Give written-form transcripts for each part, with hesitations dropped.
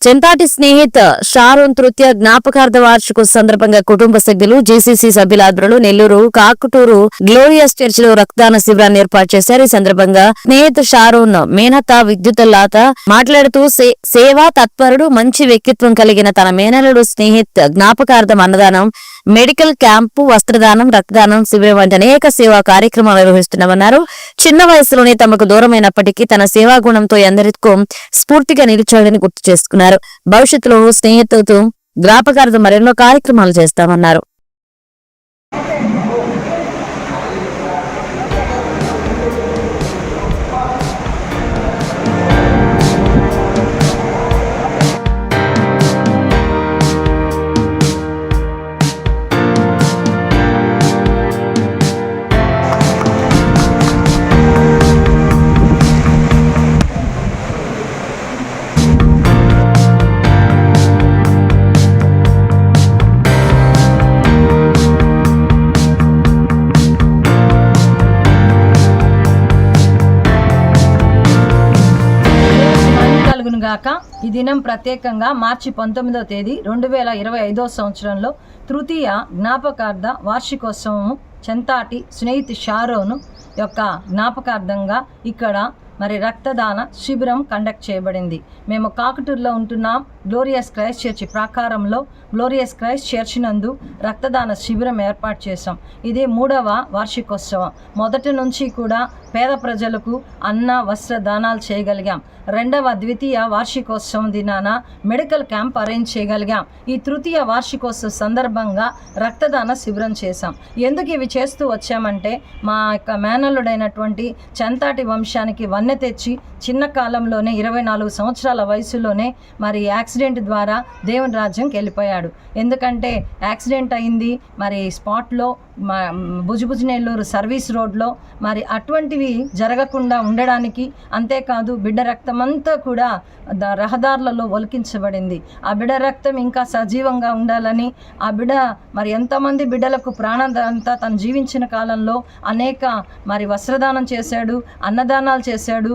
చెంతాటి Snehith Sharon తృతీయ జ్ఞాపకార్థ వార్షికోత్సవం సందర్భంగా కుటుంబ సభ్యులు జేసీసీ సభ్యుల ఆధ్వర్యంలో నెల్లూరు కాకుటూరు గ్లోరియస్ చర్చ్ లో రక్తదాన శిబిరాన్ని ఏర్పాటు చేశారు. ఈ సందర్భంగా స్నేహిత్ షారోన్ మేనత విద్యుత్ మాట్లాడుతూ సేవా తత్పరుడు, మంచి వ్యక్తిత్వం కలిగిన తన మేనలుడు స్నేహిత్ జ్ఞాపకార్థం అన్నదానం, మెడికల్ క్యాంపు, వస్త్రదానం, రక్తదానం శిబిరం వంటి అనేక సేవా కార్యక్రమాలు నిర్వహిస్తున్నామన్నారు. చిన్న వయసులోనే తమకు దూరమైనప్పటికీ తన సేవా గుణంతో ఎందరికో స్ఫూర్తిగా నిలిచాడని గుర్తు చేసుకున్నారు. భవిష్యత్తులో స్నేహితులతో జ్ఞాపకార్థం మరెన్నో కార్యక్రమాలు చేస్తామన్నారు. గాక ఈ దినం ప్రత్యేకంగా మార్చి 19వ తేదీ 2025 సంవత్సరంలో తృతీయ జ్ఞాపకార్థ వార్షికోత్సవము చెంతాటి స్నేహిత్ షారోను యొక్క జ్ఞాపకార్థంగా ఇక్కడ రక్తదాన శిబిరం కండక్ట్ చేయబడింది. మేము కాకుటూరులో ఉంటున్నాం. గ్లోరియస్ క్రైస్ట్ చర్చ్ ప్రాకారంలో గ్లోరియస్ క్రైస్ట్ చర్చ్ నందు రక్తదాన శిబిరం ఏర్పాటు చేశాం. ఇది 3వ వార్షికోత్సవం. మొదటి నుంచి కూడా పేద ప్రజలకు అన్న వస్త్ర దానాలు చేయగలిగాం. ద్వితీయ వార్షికోత్సవం దినాన మెడికల్ క్యాంప్ అరేంజ్ చేయగలిగాం. ఈ తృతీయ వార్షికోత్సవం సందర్భంగా రక్తదాన శిబిరం చేశాం. ఎందుకు ఇవి చేస్తూ వచ్చామంటే మా యొక్క మేనల్లుడైనటువంటి చెంతాటి వంశానికి వన్నె తెచ్చి చిన్న కాలంలోనే 24 సంవత్సరాల వయసులోనే యాక్సిడెంట్ ద్వారా దేవుని రాజ్యంకి వెళ్ళిపోయాడు. ఎందుకంటే యాక్సిడెంట్ అయింది స్పాట్లో నెల్లూరు సర్వీస్ రోడ్లో. అటువంటివి జరగకుండా ఉండడానికి, అంతేకాదు బిడ్డ రక్తమంతా కూడా రహదారులలో ఒలికించబడింది. ఆ బిడ్డ రక్తం ఇంకా సజీవంగా ఉండాలని, ఆ బిడ్డ ఎంతమంది బిడ్డలకు ప్రాణంతా తను జీవించిన కాలంలో అనేక వస్త్రదానం చేశాడు, అన్నదానాలు చేశాడు,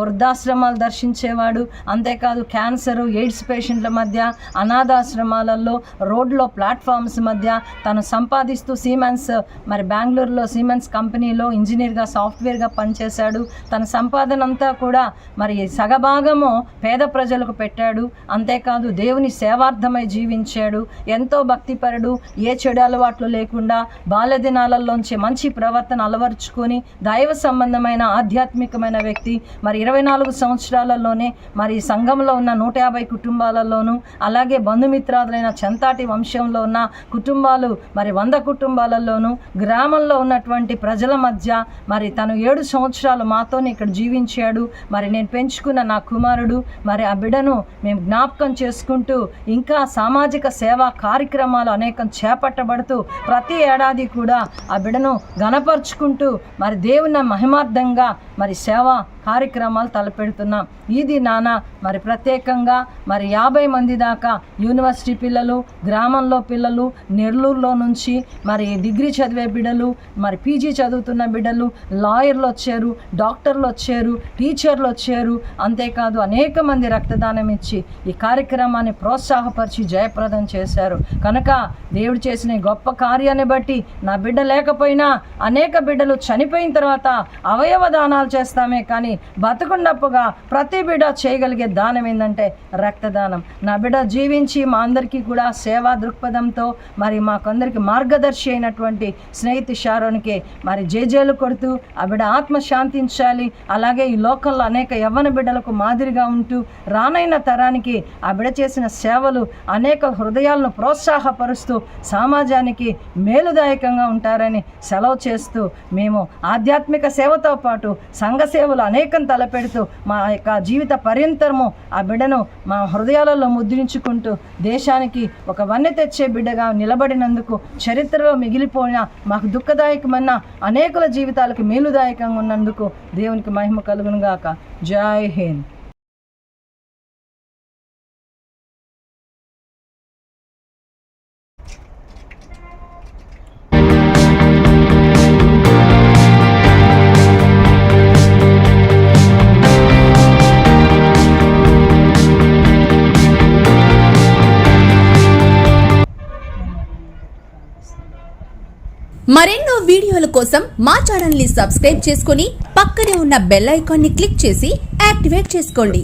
వృద్ధాశ్రమాలు దర్శించేవాడు. అంతేకాదు క్యాన్సర్, ఎయిడ్స్ పేషెంట్ల మధ్య, అనాథాశ్రమాలలో, రోడ్లో ప్లాట్ఫామ్స్ మధ్య తను సంపాదిస్తూ సిమెన్స్ బెంగళూరులో సిమెన్స్ కంపెనీలో ఇంజనీర్గా, సాఫ్ట్వేర్గా పనిచేశాడు. తన సంపాదన అంతా కూడా సగభాగము పేద ప్రజలకు పెట్టాడు. అంతేకాదు దేవుని సేవార్థమై జీవించాడు. ఎంతో భక్తిపరుడు, ఏ చెడు అలవాట్లు లేకుండా బాల్య దినాలలోంచి మంచి ప్రవర్తన అలవరుచుకొని దైవ సంబంధమైన ఆధ్యాత్మికమైన వ్యక్తి. 24 సంవత్సరాలలోనే సంఘంలో ఉన్న 150 కుటుంబాలలోనూ, అలాగే బంధుమిత్రాదులైన చెంతాటి వంశంలో ఉన్న కుటుంబాలు 100 కుటుంబాలలోనూ, గ్రామంలో ఉన్నటువంటి ప్రజల మధ్య తను 7 సంవత్సరాలు మాతోనే ఇక్కడ జీవించాడు. నేను పెంచుకున్న నా కుమారుడు. ఆ బిడ్డను మేము జ్ఞాపకం చేసుకుంటూ ఇంకా సామాజిక సేవా కార్యక్రమాలు అనేకం చేపట్టబడుతూ ప్రతి ఏడాది కూడా ఆ బిడ్డను ఘనపరుచుకుంటూ దేవుని మహిమార్థంగా సేవా కార్యక్రమాలు తలపెడుతున్నాం. ఇది ప్రత్యేకంగా 50 మంది దాకా యూనివర్సిటీ పిల్లలు, గ్రామంలో పిల్లలు, నెల్లూరులో నుంచి డిగ్రీ చదివే బిడ్డలు, పీజీ చదువుతున్న బిడ్డలు, లాయర్లు వచ్చారు, డాక్టర్లు వచ్చారు, టీచర్లు వచ్చారు. అంతేకాదు అనేక మంది రక్తదానం ఇచ్చి ఈ కార్యక్రమాన్ని ప్రోత్సాహపరిచి జయప్రదం చేశారు. కనుక దేవుడు చేసిన గొప్ప కార్యాన్ని బట్టి నా బిడ్డ లేకపోయినా అనేక బిడ్డలు చనిపోయిన తర్వాత అవయవ దానాలు చేస్తామే కానీ బతుకున్నప్పుగా ప్రతి బిడ్డ చేయగలిగే దానం ఏంటంటే రక్తదానం. నా బిడ్డ జీవించి మా అందరికీ కూడా సేవా దృక్పథంతో మాకందరికి మార్గదర్శి అయినటువంటి స్నేహిత్ షారోన్కి జేజేలు కొడుతూ ఆ బిడ్డ ఆత్మ శాంతించాలి. అలాగే ఈ లోకంలో అనేక యవ్వన బిడ్డలకు మాదిరిగా ఉంటూ రానైన తరానికి ఆ బిడ్డ చేసిన సేవలు అనేక హృదయాలను ప్రోత్సాహపరుస్తూ సమాజానికి మేలుదాయకంగా ఉంటారని సెలవు చేస్తూ మేము ఆధ్యాత్మిక సేవతో పాటు సంఘ సేవలు అనేకం తలపెడుతూ మా యొక్క జీవిత పర్యంతరము ఆ బిడ్డను మా హృదయాలలో ముద్రించుకుంటూ దేశానికి ఒక వన్నె తెచ్చే బిడ్డగా నిలబడినందుకు, చరిత్రలో మిగిలిపోయిన మాకు దుఃఖదాయకమైన అనేకుల జీవితాలకు మేలుదాయకంగా ఉన్నందుకు దేవునికి మహిమ కలుగును గాక. జై హింద్. మరెన్నో వీడియోల కోసం మా ఛానల్ ని సబ్స్క్రైబ్ చేసుకుని పక్కనే ఉన్న బెల్ ఐకాన్ ని క్లిక్ చేసి యాక్టివేట్ చేసుకోండి.